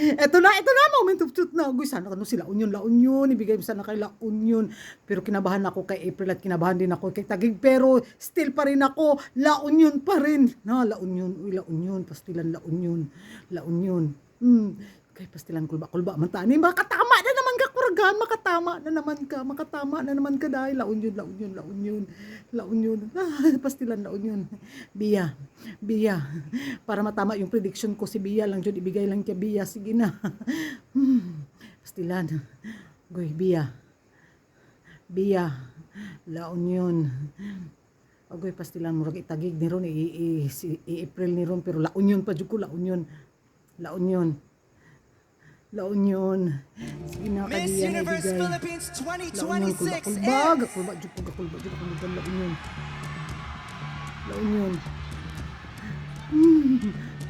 Eto na, moment of truth na. Uy, sana ano si La Union, ibigay mo sana kay La Union. Pero kinabahan ako kay April at kinabahan din ako kay Taguig. Pero still pa rin ako, La Union pa rin. Na, La Union, uy, La Union, pastilan La Union, La Union. Kay pastilan kulba man tani, makatama na naman ka kurgan, makatama na naman ka dahil La Union, La Union, La Union, La Union. Pastilan La Union. Biya. Para matama yung prediction ko si Biya lang jud ibigay lang kay Biya, sige na. Pastilan. Goy Biya. La Union. Agoy pastilan murag itagig ni ron April ni ron pero La Union pa jud ko, La Union. La Union. La Union. Sige na Miss kadiya na Universe ibigay. Philippines La Union, 2026 kulba jud La Union. La Union.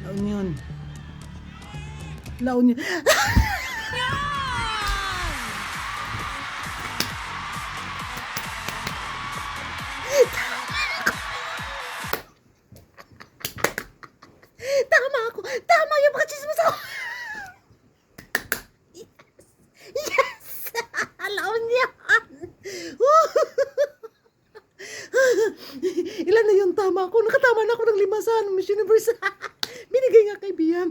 La Union. La Union. Tama ako. Tama yung mga chismis ako. Yes! La Union. Ilan na yung tama ko? Nakatama na ako ng 5 sa Miss Universe. Binigay nga kay Bia.